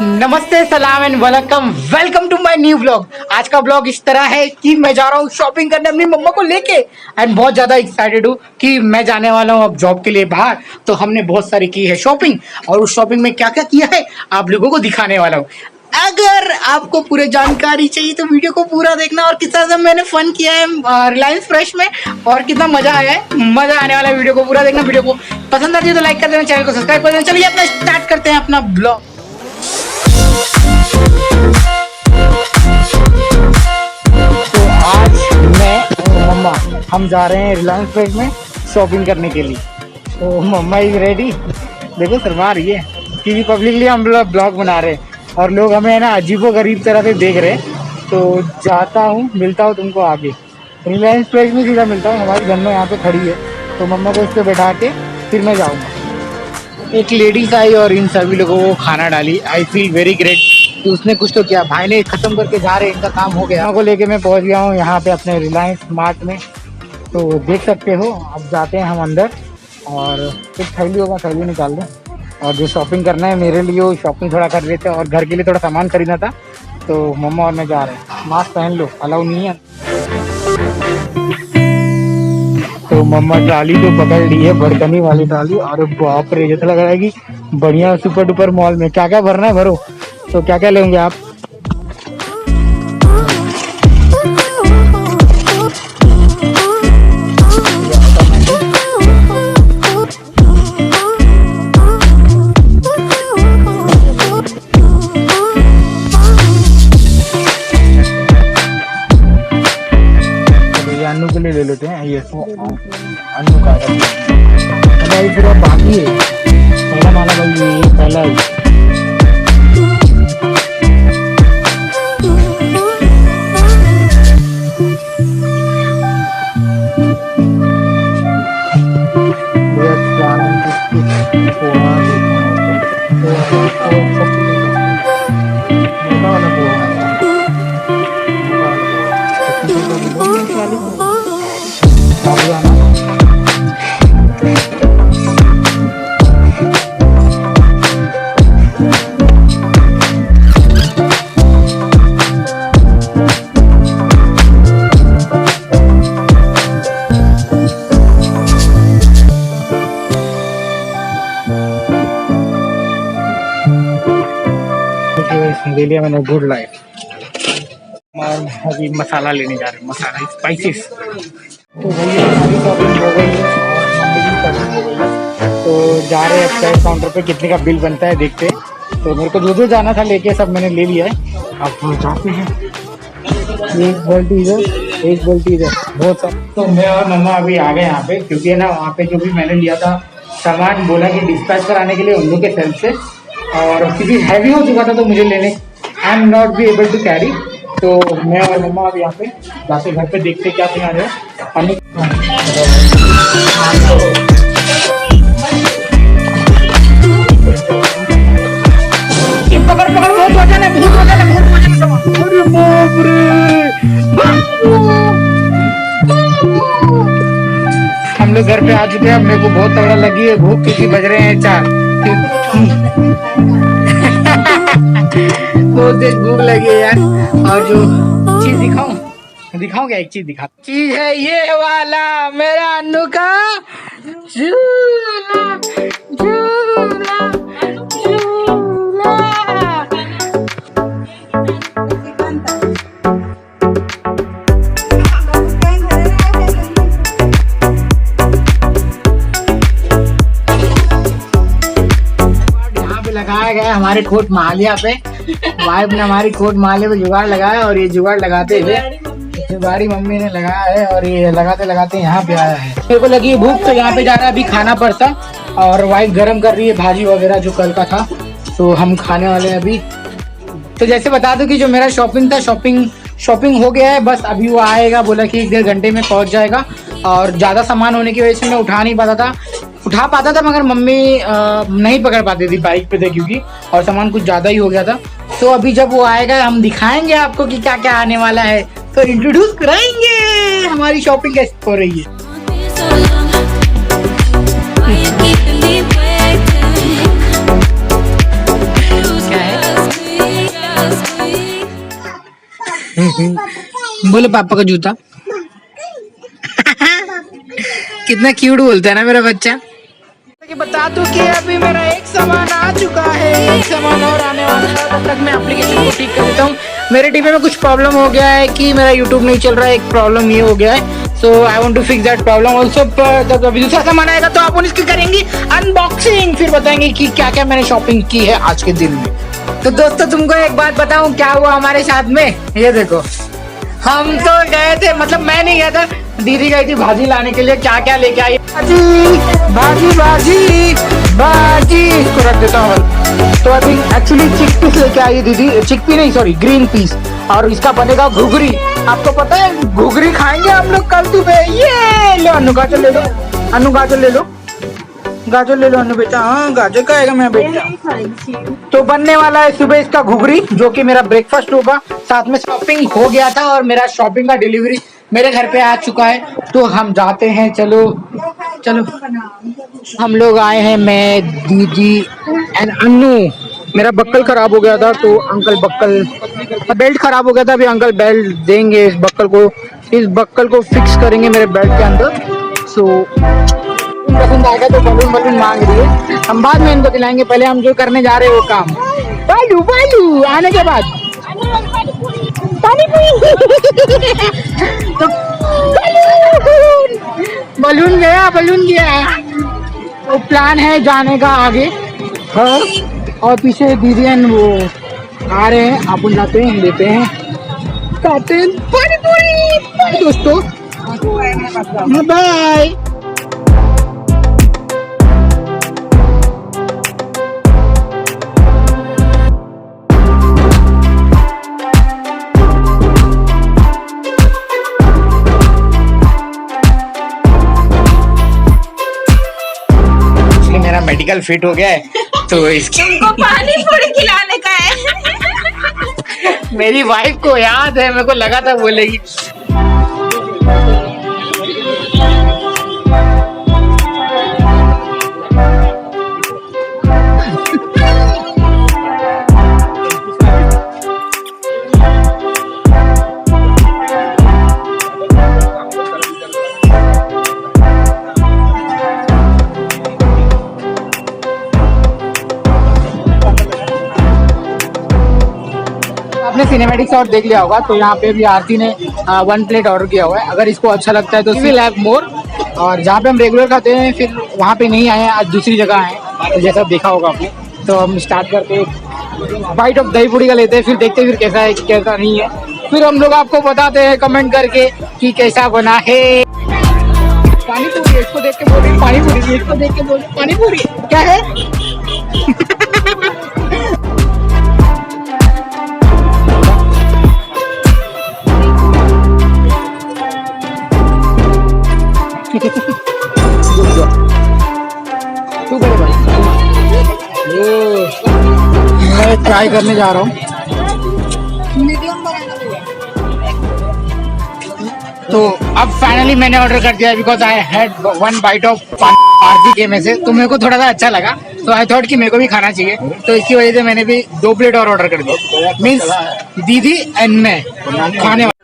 नमस्ते, सलाम and welcome welcome to my new vlog. आज का व्लॉग इस तरह है कि मैं जा रहा हूँ शॉपिंग करने अपनी मम्मा को लेके एंड बहुत ज़्यादा एक्साइटेड हूँ कि मैं जाने वाला हूँ अब जॉब के लिए बाहर। तो हमने बहुत सारी की है शॉपिंग और उस शॉपिंग में क्या क्या किया है आप लोगों को दिखाने वाला हूँ। अगर आपको पूरी जानकारी चाहिए तो वीडियो को पूरा देखना और कितना सब मैंने फन किया है रिलायंस फ्रेश में और कितना मजा आया है, मजा आने वाला है। वीडियो को पूरा देखना। वीडियो को पसंद आती है तो लाइक कर देना, चैनल को सब्सक्राइब कर देना। चलिए अपना स्टार्ट करते हैं अपना ब्लॉग। तो आज मैं और मम्मा हम जा रहे हैं रिलायंस फ्रेश में शॉपिंग करने के लिए। तो मम्मा इज रेडी, देखो शर्मा रही है क्योंकि पब्लिकली हम लोग ब्लॉग बना रहे हैं और लोग हमें है ना अजीबो गरीब तरह से देख रहे हैं। तो जाता हूँ, मिलता हूँ तुमको आगे रिलायंस फ्रेश में, सीधा मिलता हूँ। हमारी घर में यहाँ पे खड़ी है तो मम्मा को इस पर बैठा के फिर मैं जाऊँगा। एक लेडीज आई और इन सभी लोगों को खाना डाली। आई फील वेरी ग्रेट कि उसने कुछ तो किया। भाई ने ख़त्म करके जा रहे, इनका काम हो गया। को लेके मैं पहुँच गया हूँ यहाँ पे अपने रिलायंस मार्ट में। तो देख सकते हो, अब जाते हैं हम अंदर और एक थैली होगा, थैली निकाल दें और जो शॉपिंग करना है मेरे लिए वो शॉपिंग थोड़ा कर लेते हैं और घर के लिए थोड़ा सामान खरीदना था। तो मम्मा और मैं जा रहे हैं। मास्क पहन लो, अलाउ नहीं है। तो मम्मा ट्राली तो पकड़ ली है, बड़कनी वाली ट्राली। और बाप रे, जैसा लग रहा है कि बढ़िया सुपर डुपर मॉल में क्या क्या भरना है भरो। तो क्या क्या लेंगे आप? अन्नू के लिए ले लेते हैं ये अन्नू का पूरा बाकी है। पहला माला भाई, ये पहला ही। ले लिया मैंने गुड लाइफ। और अभी मसाला लेने जा रहे हैं, मसाला स्पाइसेस। तो भैया हमारी शॉपिंग हो गई है और मम्मी की शॉपिंग हो गई है। तो जा रहे हैं कैश काउंटर पे, कितने का बिल बनता है देखते हैं। तो मेरे को जो जो जाना था लेके सब मैंने ले लिया है। अब जाते हैं। एक बाल्टी इधर, एक बाल्टी इधर, बहुत सारा। तो मैं और मम्मा अभी आ गए यहाँ पे क्योंकि है ना वहाँ पे जो भी मैंने लिया था सामान, बोला कि डिस्पैच कराने के लिए उन लोग के सेल्फ से। और क्योंकि हैवी हो चुका था तो मुझे लेने I am not be able to carry. तो मैं और मम्मा अब यहाँ पे जाके घर पे देखते क्या बना रहे हो। पकड़ पकड़, बहुत वजन है, बहुत वजन है, बहुत वजन है। अरे बाप रे, हम लोग घर पे आ चुके हैं। मेरे को बहुत तगड़ा लगी है भूख क्योंकि बज रहे हैं 4। बहुत तेज भूख लगी है यार। और जो चीज दिखाऊं क्या? एक चीज दिखा, चीज है ये वाला मेरा अन्नू का झूला झूला झूला। लगाया गया हमारे कोट महालिया पे। वाइफ ने हमारी कोट महालिया पे जुगाड़ लगाया और ये जुगाड़ लगाते हुए जुगाड़ी मम्मी ने लगाया है और ये लगाते लगाते यहाँ पे आया है। मेरे को लगी भूख तो यहाँ पे जा रहा है अभी खाना पड़ता। और वाइफ गरम कर रही है भाजी वगैरह जो कल का था, तो हम खाने वाले हैं अभी। तो जैसे बता दूं कि जो मेरा शॉपिंग था, शॉपिंग हो गया है। बस अभी वो आएगा, बोला कि 1-1.5 घंटे में पहुँच जाएगा। और ज़्यादा सामान होने की वजह से मैं उठा पाता था मगर मम्मी नहीं पकड़ पाती थी, बाइक पे थे क्योंकि, और सामान कुछ ज़्यादा ही हो गया था। तो अभी जब वो आएगा हम दिखाएंगे आपको कि क्या क्या आने वाला है। तो इंट्रोड्यूस कराएंगे हमारी शॉपिंग कैसे हो रही है। क्या है? बोले पापा का जूता। कितना क्यूट बोलता है ना मेरा बच्चा। बता दूं कि अभी मेरा एक सामान आ चुका है, एक सामान और आने वाला है। तब तक मैं एप्लीकेशन को ठीक कर देता हूँ। मेरे टीवी में कुछ प्रॉब्लम हो गया है कि मेरा यूट्यूब नहीं चल रहा है, एक प्रॉब्लम ये हो गया है। So I want to fix that problem also. जब अभी दूसरा सामान आएगा तो आप इसकी करेंगे अनबॉक्सिंग, फिर बताएंगे कि क्या क्या मैंने शॉपिंग की है आज के दिन में। तो दोस्तों तुमको एक बात बताऊं क्या हुआ हमारे साथ में। ये देखो, हम तो गए थे, मतलब मैं नहीं गया था, दीदी गई थी भाजी लाने के लिए। क्या क्या लेके आई? भाजी भाजी भाजी, इसको रख देता हूँ। तो अभी एक्चुअली चिक पीस लेके आई दीदी, चिकपी नहीं सॉरी ग्रीन पीस, और इसका बनेगा घुघरी। आपको पता है घुघरी खाएंगे हम लोग कल सुबह। ये लो अन्नू गाजर ले लो, अन्नू गाजर ले लो, गाजर ले लो अन्नू बेटा। हाँ गाजर खाएगा मैं बेटा। तो बनने वाला है सुबह इसका घुघरी, जो कि मेरा ब्रेकफास्ट होगा। साथ में शॉपिंग हो गया था और मेरा शॉपिंग का डिलीवरी मेरे घर पे आ चुका है। तो हम जाते हैं, चलो चलो। हम लोग आए हैं, मैं दीदी एंड अन्नू। मेरा बक्कल खराब हो गया था तो अंकल बक्कल, बेल्ट खराब हो गया था, अभी अंकल बेल्ट देंगे इस बक्कल को, इस बक्कल को फिक्स करेंगे मेरे बेल्ट के अंदर। सो पसंद आएगा तो बलून बलून मांग रही है, हम बाद में इनको दिलाएंगे। पहले हम जो करने जा रहे हैं वो काम। बालू बालू आने के बाद पानी तो बलून गया, बलून गया। तो प्लान है जाने का आगे, हाँ। और पीछे दीदी वो आ रहे हैं, आप लाते हैं, लेते हैं, खाते हैं पानी पूरी। दोस्तों बाय। मेडिकल फिट हो गया है तो इसकी तुमको पानी पूरी खिलाने का है। मेरी वाइफ को याद है, मेरे को लगा था बोलेगी। आपने सिनेमैटिक शॉट देख लिया होगा, तो यहाँ पे भी आरती ने 1 प्लेट ऑर्डर किया हुआ है। अगर इसको अच्छा लगता है तो विल हैव मोर। और जहाँ पे हम रेगुलर खाते हैं फिर वहाँ पे नहीं आए हैं, आज दूसरी जगह आए हैं, तो जैसा देखा होगा आपने। तो हम स्टार्ट करते हैं, बाइट ऑफ दही पूड़ी का लेते हैं, फिर देखते हैं फिर कैसा है कैसा नहीं है। फिर हम लोग आपको बताते हैं कमेंट करके कि कैसा बना है। पानी पूरी, इसको देख के बोल, पानी पूरी, इसको देख के बोल, पानी पूरी क्या है। तू करे भाई, मैं ट्राई करने जा रहा हूँ। तो अब फाइनली मैंने ऑर्डर कर दिया, because I had 1 bite of Aarti के में से, तो मेरे को थोड़ा सा अच्छा लगा, तो आई थॉट कि मेरे को भी खाना चाहिए। तो इसकी वजह से मैंने भी 2 प्लेट और ऑर्डर कर दिया, मीन्स दीदी एंड मैं खाने वाला।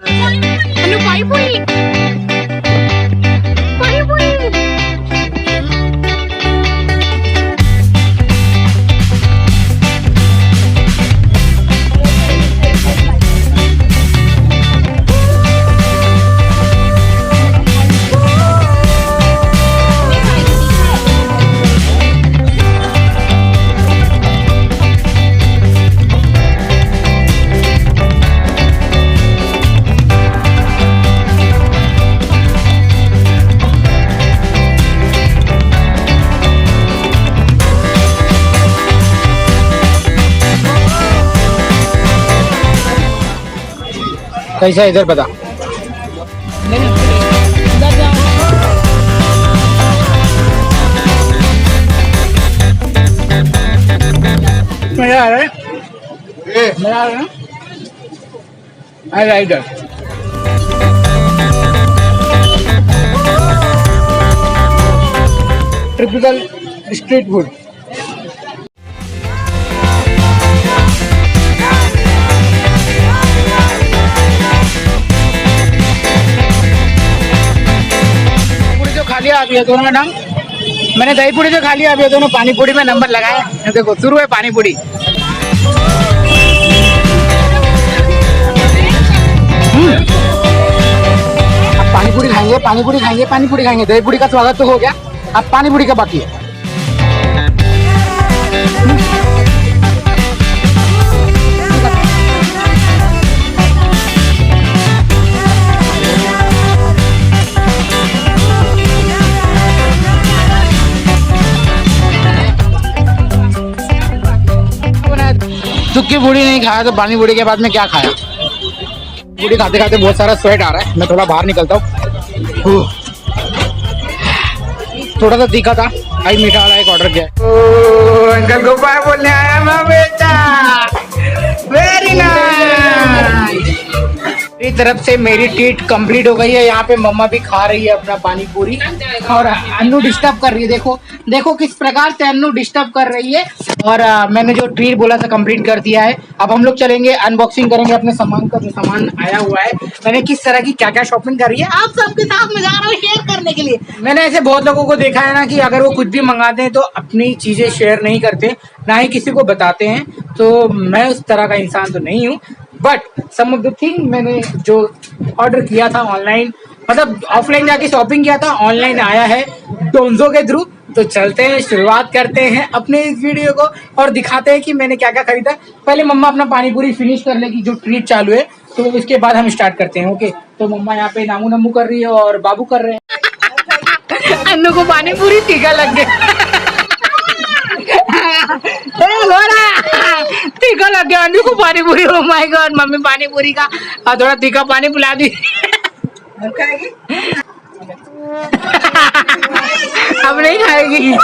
कैसा इधर बता। मजा आ रहा है, मजा आ रहा है। I like that. Typical street food. अब ये दोनों नाम मैंने दही पूड़ी तो खा लिया, अब ये दोनों पानी पूड़ी में नंबर लगाया। देखो शुरू है पानी पूड़ी। अब पानी पूड़ी खाएंगे, पानी पूड़ी खाएंगे, पानी पूड़ी खाएंगे। दही पूड़ी का स्वागत तो हो गया, अब पानी पूड़ी का बाकी है। सूखी पूड़ी नहीं खाया तो पानी पूड़ी के बाद में क्या खाया? पूड़ी खाते खाते बहुत सारा स्वेट आ रहा है, मैं थोड़ा बाहर निकलता हूँ। थोड़ा सा तीखा था, आई मीठा वाला एक ऑर्डर किया। अंकल को बाय बोलने आया मैं बेटा। Very nice. मेरी तरफ से मेरी ट्रीट कंप्लीट हो गई है। यहाँ पे मम्मा भी खा रही है अपना पानी पूरी और अन्नू डिस्टर्ब कर रही है। देखो देखो किस प्रकार से अन्नू डिस्टर्ब कर रही है। और मैंने जो ट्रीट बोला था कंप्लीट कर दिया है। अब हम लोग चलेंगे, अनबॉक्सिंग करेंगे अपने सामान का, जो सामान आया हुआ है, मैंने किस तरह की क्या क्या शॉपिंग करी है आप सबके साथ में जा रहा हूँ शेयर करने के लिए। मैंने ऐसे बहुत लोगों को देखा है ना कि अगर वो कुछ भी मंगाते हैं तो अपनी चीजें शेयर नहीं करते, ना ही किसी को बताते हैं। तो मैं उस तरह का इंसान तो नहीं हूँ, but some of the thing मैंने जो ऑर्डर किया था ऑनलाइन, मतलब ऑफलाइन जाके शॉपिंग किया था, ऑनलाइन आया है डोंजो के थ्रू। तो चलते हैं, शुरुआत करते हैं अपने इस वीडियो को और दिखाते हैं कि मैंने क्या क्या खरीदा। पहले मम्मा अपना पानी पूरी फिनिश कर लेगी, जो ट्रीट चालू है, तो इसके बाद हम स्टार्ट करते हैं। ओके, तो मम्मा यहाँ पे नामू नमू कर रही है और बाबू कर रहे हैं। अन्नू को पानी पूरी टीका लग गया। तीखा लग गया अन्नू को पानी पूरी। ओ माय गॉड, मम्मी पानी पूरी का थोड़ा तीखा पानी पिला दी। अब नहीं खाएगी।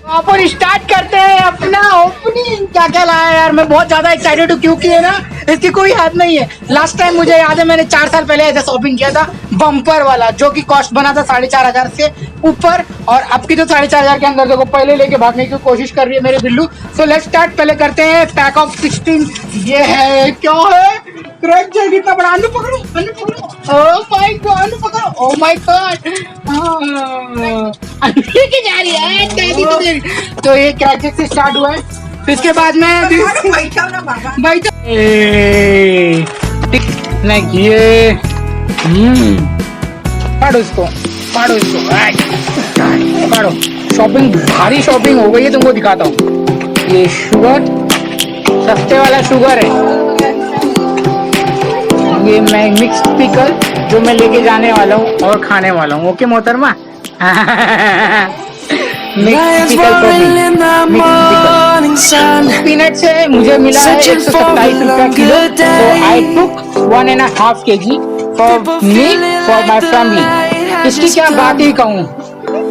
और स्टार्ट करते हैं अपना ओपनिंग। क्या क्या लाया यार, मैं बहुत ज्यादा एक्साइटेड हूँ क्योंकि है ना इसकी कोई हद नहीं है। लास्ट टाइम मुझे याद है मैंने 4 साल पहले ऐसा शॉपिंग किया था बम्पर वाला, जो कि कॉस्ट बना था 4,500 से ऊपर, और अब की तो 4,500 के अंदर। देखो पहले लेके भागने की कोशिश कर रही है मेरे बिल्लू। So let's start. पहले करते हैं पैक ऑफ 16। ये है क्या है, क्रैक जैग इतना बड़ा। अन्नू पकड़ो, अन्नू पकड़ो। ओह माय गॉड, अन्नू पकड़ो। ओह माय गॉड, अन्नू लेके जा रही है दादी तो मेरी। तो ये क्रैक जैग से स्टार्ट हुआ है। फिर इसके बाद में बैठा नहीं ये पाड़ो इसको, पाड़ो इसको, पाड़ो। शॉपिंग, भारी शॉपिंग हो गई है, तुमको दिखाता हूँ। ये शुगर, सस्ते वाला शुगर है। ये मैं मिक्स पिकल जो मैं लेके जाने वाला हूँ और खाने वाला हूँ। ओके मोहतरमा। पीनट से मुझे मिला है 127 रुपया किलो। तो I took 1.5 kg for me, for my family. इसकी क्या बात ही कहूँ,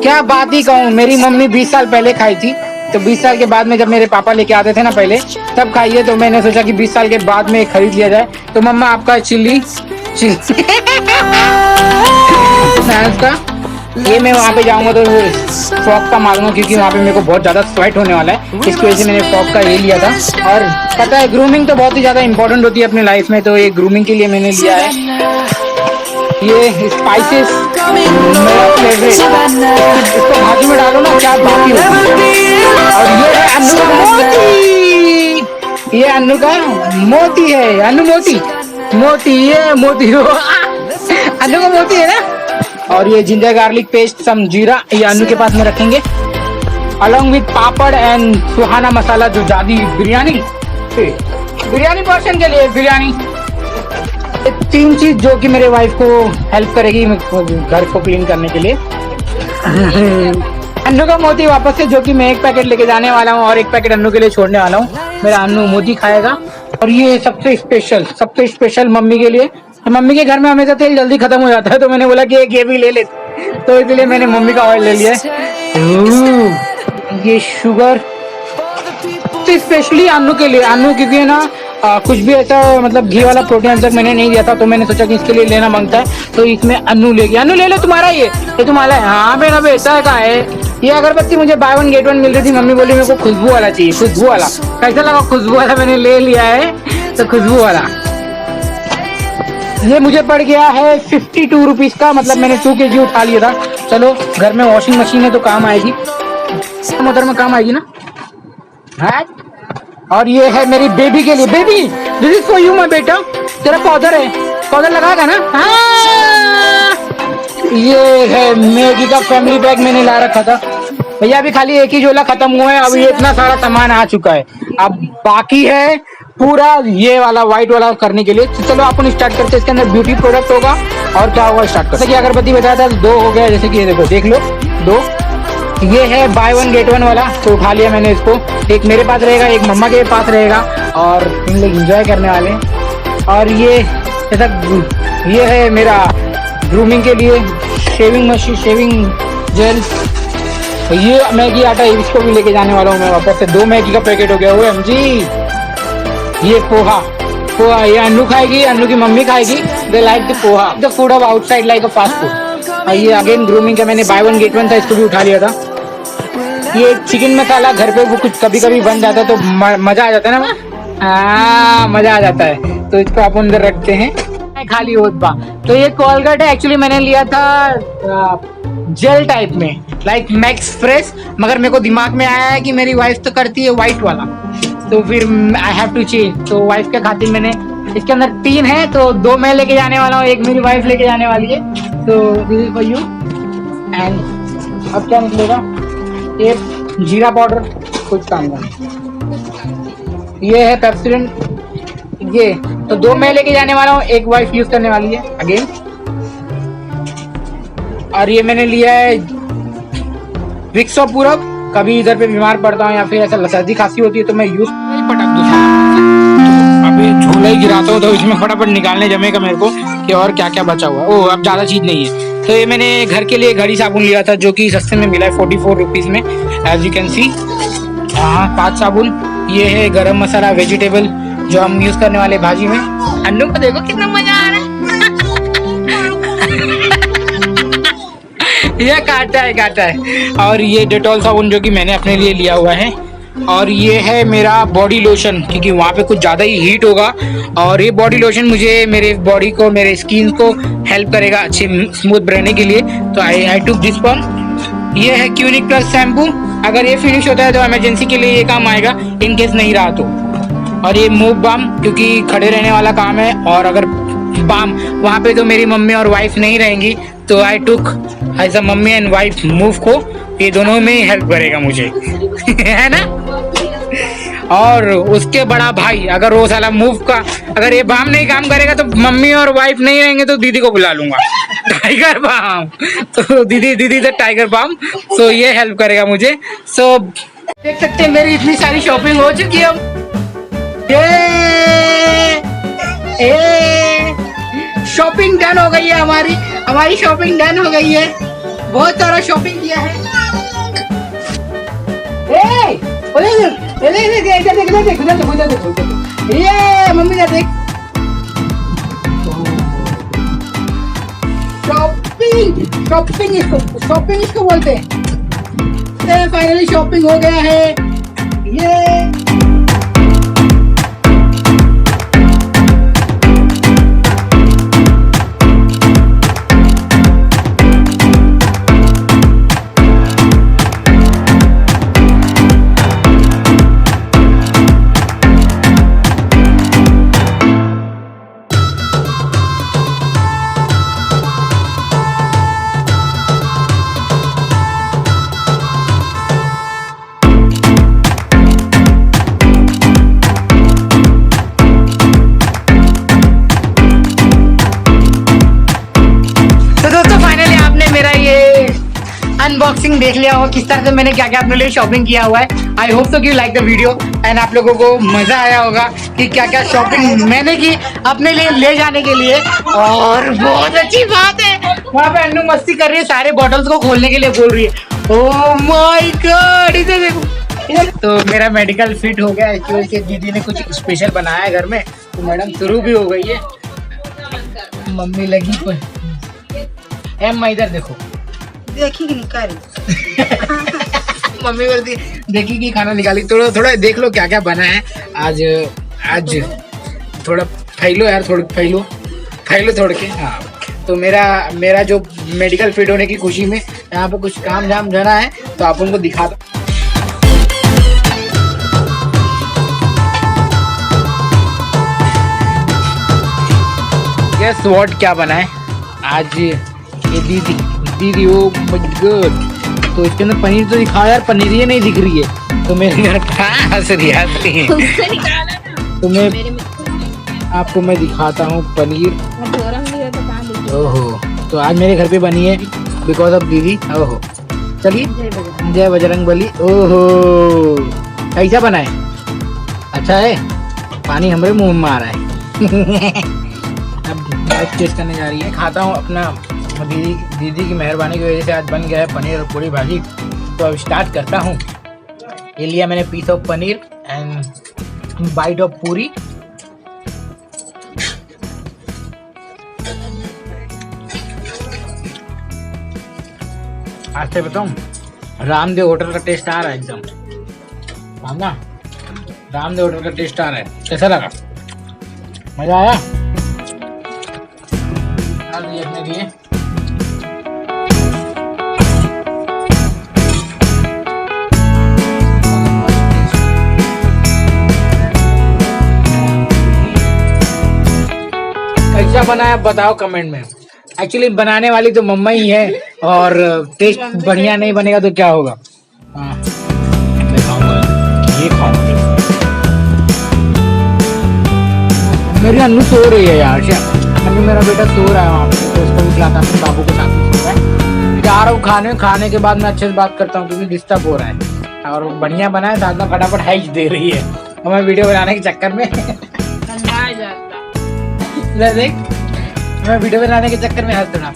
क्या बात ही कहूँ। मेरी मम्मी 20 साल पहले खाई थी, तो 20 साल के बाद में जब मेरे पापा लेके आते थे ना पहले, तब खाइए। तो मैंने सोचा कि 20 साल के बाद में खरीद लिया जाए। तो मम्मा आपका चिल्ली का ये मैं वहाँ पे जाऊँगा तो फ्रॉक का मारूंगा, क्योंकि वहाँ पे मेरे को बहुत ज़्यादा स्वेट होने वाला है। इसकी वजह से मैंने फ्रॉक का ये लिया था। और पता है ग्रूमिंग तो बहुत ही ज़्यादा इंपॉर्टेंट होती है अपनी लाइफ में, तो ये ग्रूमिंग के लिए मैंने लिया है। ये स्पाइसेस मेरा फेवरेट, इसको भाजी में डालो ना क्या बात होती है। और ये है अन्नू का मोती, ये अन्नू का मोती है, अन्नू मोती, मोती, ये मोती अन्नू का मोती है ना। और ये जिंजर गार्लिक पेस्ट, सम जीरा, ये अन्नू के पास में रखेंगे, अलॉन्ग विद पापड़ एंड सुहाना मसाला, जो जादी बिरयानी पोर्शन के लिए बिरयानी। 3 चीज जो कि मेरे वाइफ को हेल्प करेगी घर को क्लीन करने के लिए। अन्नू का मोती वापस से, जो कि मैं 1 पैकेट लेके जाने वाला हूँ और 1 पैकेट अन्नू के लिए छोड़ने वाला हूँ। मेरा अन्नू मोती खाएगा। और ये सबसे स्पेशल मम्मी के लिए। मम्मी के घर में हमेशा तेल जल्दी खत्म हो जाता है, तो मैंने बोला कि एक ये भी ले ले, तो इसलिए मैंने मम्मी का ऑयल ले लिया है। ये शुगर स्पेशली अन्नू के लिए, अन्नू क्योंकि ना कुछ भी ऐसा मतलब घी वाला प्रोटीन अब तक मैंने नहीं दिया था, तो मैंने सोचा कि इसके लिए लेना मांगता है, तो इसमें अन्नू ले गया। अन्नू ले लो, तुम्हारा ये तुम्हारा है। हाँ मेरा बेटा का है। ये अगरबत्ती मुझे बाय 1 गेट 1 मिल रही थी, मम्मी बोली मेरे को खुशबू वाला चाहिए, खुशबू वाला। कैसा लगा खुशबू वाला, मैंने ले लिया है, तो खुशबू वाला। ये मुझे पड़ गया है 52 रुपीज का, मतलब मैंने 2 kg उठा लिया था। चलो घर में वॉशिंग मशीन है तो काम आएगी, मोटर में काम आएगी ना। हाँ? और ये है मेरी बेबी के लिए। Baby this is for you my बेटा, तेरा पाउडर है, पाउडर लगाएगा ना। हाँ! ये है मैगी का फैमिली पैक मैंने ला रखा था भैया, अभी खाली एक ही झोला खत्म हुआ है, अब ये इतना सारा सामान आ चुका है, अब बाकी है पूरा ये वाला व्हाइट वाला करने के लिए। तो चलो अपन स्टार्ट करते हैं। इसके अंदर ब्यूटी प्रोडक्ट होगा और क्या होगा स्टार्ट करते हैं। जैसे कि अगरबत्ती बताया था 2 हो गया, जैसे कि ये देखो, देख लो 2। ये है बाय 1 गेट 1 वाला, तो उठा लिया मैंने इसको। एक मेरे पास रहेगा, एक मम्मा के पास रहेगा, और इन लोग एंजॉय करने वाले हैं। और ये ये है मेरा ग्रूमिंग के लिए शेविंग मशीन, शेविंग जेल। तो ये मैगी आटा, इसको भी लेके जाने वाला हूँ मैं वापस से। 2 मैगी का पैकेट हो गया। OMG, ये पोहा, ये अन्नू खाएगी, अन्नू की मम्मी खाएगी। They like the poha, the food of outside like a fast food. और ये अगेन ग्रूमिंग का मैंने बाय 1 गेट 1 था, इसको भी उठा लिया था। ये चिकन मसाला घर पे वो कुछ कभी कभी बन जाता है तो मजा आ जाता है ना। हाँ, मजा आ जाता है, तो इसको आप अंदर रखते हैं। खाली होता तो ये कोलगेट है, एक्चुअली मैंने लिया था जेल टाइप में, लाइक मैक्स फ्रेश, मगर मेरे को दिमाग में आया है कि मेरी वाइफ तो करती है व्हाइट वाला, तो फिर आई हैव टू चेंज। तो वाइफ के खातिर मैंने, इसके अंदर 3 है, तो 2 मैं लेके जाने वाला हूँ, एक मेरी वाइफ लेके जाने वाली है। तो this is for you. And अब क्या निकलेगा, एक जीरा पाउडर, कुछ काम का। ये है पेप्सिडेंट, ये तो 2 मैं लेके जाने वाला हूँ, एक वाइफ यूज करने वाली है अगेन। और ये मैंने लिया है विक्स ऑफ पूरब, कभी इधर पे बीमार पड़ता हूँ या फिर ऐसा सर्दी खांसी होती है तो मैं यूज पटक दूँ। अभी झोला ही गिराता हूँ तो इसमें फटाफट निकालने जमेगा मेरे को कि और क्या क्या बचा हुआ है। ओह, अब ज्यादा चीज नहीं है। तो ये मैंने घर के लिए घड़ी साबुन लिया था, जो कि सस्ते में मिला है 44 रुपीज में, एज यू कैन सी। हाँ, 5 साबुन। ये है गरम मसाला वेजिटेबल, जो हम यूज करने वाले भाजी में। अन्नू को देखो कितना मजा आ रहा है। ये काटा है। और ये डेटॉल साबुन, जो कि मैंने अपने लिए लिया हुआ है। और ये है मेरा बॉडी लोशन, क्योंकि वहाँ पे कुछ ज़्यादा ही हीट होगा, और ये बॉडी लोशन मुझे मेरे बॉडी को, मेरे स्किन को हेल्प करेगा अच्छे स्मूथ रहने के लिए। तो आई टुक दिस वन। ये है क्यूनिक प्लस शैम्पू, अगर ये फिनिश होता है तो इमरजेंसी के लिए ये काम आएगा, इन केस नहीं रहा तो। और ये मूव बाम, क्योंकि खड़े रहने वाला काम है, और अगर बाम वहाँ पे तो मेरी मम्मी और वाइफ नहीं रहेंगी, तो I took as a mummy and wife move को, ये दोनों में हेल्प करेगा मुझे है ना। और उसके बड़ा भाई, अगर वो साला मूव का, अगर ये बाम नहीं काम करेगा तो मम्मी और वाइफ नहीं रहेंगे तो दीदी को बुला लूंगा, टाइगर बाम। तो दीदी द टाइगर बाम, सो ये हेल्प करेगा मुझे। सो देख सकते हैं मेरी इतनी सारी शॉपिंग हो चुकी है। शॉपिंग डन हो गई है, हमारी शॉपिंग डन हो गई है। बहुत सारा शॉपिंग किया है। ये मम्मी ने देख, शॉपिंग इसको बोलते हैं। फाइनली शॉपिंग हो गया है। ये अनबॉक्सिंग देख लिया हो किस तरह से मैंने क्या क्या अपने लिए शॉपिंग किया हुआ है। आई होप सो कि you like the video and आप लोगों को मजा आया होगा कि क्या क्या शॉपिंग मैंने की अपने लिए ले जाने के लिए। और बहुत अच्छी बात है, वहाँ पे अन्नू मस्ती कर रही है, सारे बॉटल्स को खोलने के लिए बोल रही है। ओह माय गॉड, इधर देखो। तो मेरा मेडिकल फिट हो गया क्योंकि दीदी ने कुछ स्पेशल बनाया है घर में, तो मैडम शुरू भी हो गई है। मम्मी लगी पर एम इधर देखो, देखी कि निकाल मम्मी बोलती देखी कि खाना निकाली। थोड़ा थोड़ा देख लो क्या क्या बना है आज। थोड़ा फैलो यार, थोड़ा फैलो। खाई लो तोड़ के। हाँ, तो मेरा जो मेडिकल फिट होने की खुशी में यहाँ पे कुछ काम जाम जरा है, तो आप उनको दिखा दो। गेस व्हाट क्या बना है आज ये दीदी ओ माय गॉड। तो इसके अंदर पनीर तो दिखाओ यार, पनीर ही नहीं दिख रही है। तो मेरे घर हंस रही है। तो मैं आपको मैं दिखाता हूँ पनीर। ओहो, तो आज मेरे घर पे बनी है बिकॉज ऑफ दीदी। ओहो, चलिए जय बजरंग बली। ओहो, कैसा बना है? अच्छा है? पानी हमारे मुंह में आ रहा है। अब टेस्ट करने जा रही है, खाता हूँ अपना। दीदी की मेहरबानी की वजह से आज बन गया है पनीर और पूरी भाजी। तो अब स्टार्ट करता हूँ। ये लिया मैंने piece of paneer and bite of puri. आज से बताऊं, रामदेव होटल का टेस्ट आ रहा है एकदम। ना रामदेव होटल का टेस्ट आ रहा है। कैसा लगा? मजा आया? अपने लिए कैसा बना है बताओ कमेंट में। एक्चुअली बनाने वाली तो मम्मा ही है, और टेस्ट बढ़िया नहीं बनेगा तो क्या होगा। हाँ, मैं खाऊंगा, ये खाऊंगा। मेरी अन्नू सो रही है यार। अन्नू मेरा बेटा सो रहा है वहाँ पे, तो उसको भी खिलाता हूँ, बाबू के साथ में सो रहा है। जा रहा हूँ खाने के बाद मैं अच्छे से बात करता हूँ क्योंकि डिस्टर्ब हो रहा है। और बढ़िया बना है, साथ में फटाफट हाइज दे रही है। और मैं वीडियो बनाने के चक्कर में देख, मैं वीडियो बनाने के चक्कर में हंस दूंगा।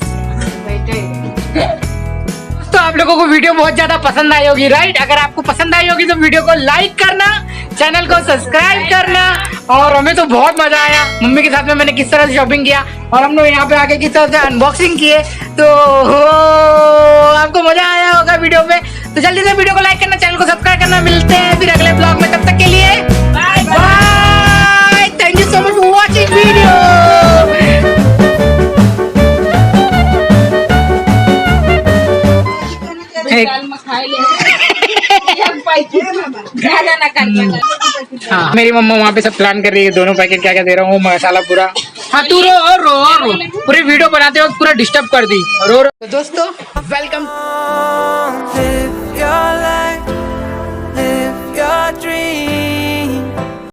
तो आप लोगों को वीडियो बहुत ज्यादा पसंद आई होगी, राइट? अगर आपको पसंद आई होगी तो वीडियो को लाइक करना, चैनल को सब्सक्राइब करना। और हमें तो बहुत मजा आया मम्मी के साथ में। मैंने किस तरह से शॉपिंग किया और हम लोग यहाँ पे आके किस तरह से अनबॉक्सिंग किए, तो आपको मजा आया होगा वीडियो में। तो जल्दी से वीडियो को लाइक करना, चैनल को सब्सक्राइब करना। मिलते हैं फिर अगले ब्लॉग में, तब तक के लिए bye bye. Thank you so much for watching video. हाँ, मेरी मम्मा वहाँ पे सब प्लान कर रही है। दोनों पैकेट क्या क्या दे रहा हूँ, मसाला पूरा। हाँ, तू रो पूरी वीडियो बनाते वक्त पूरा डिस्टर्ब कर दी। रो। दोस्तों वेलकम।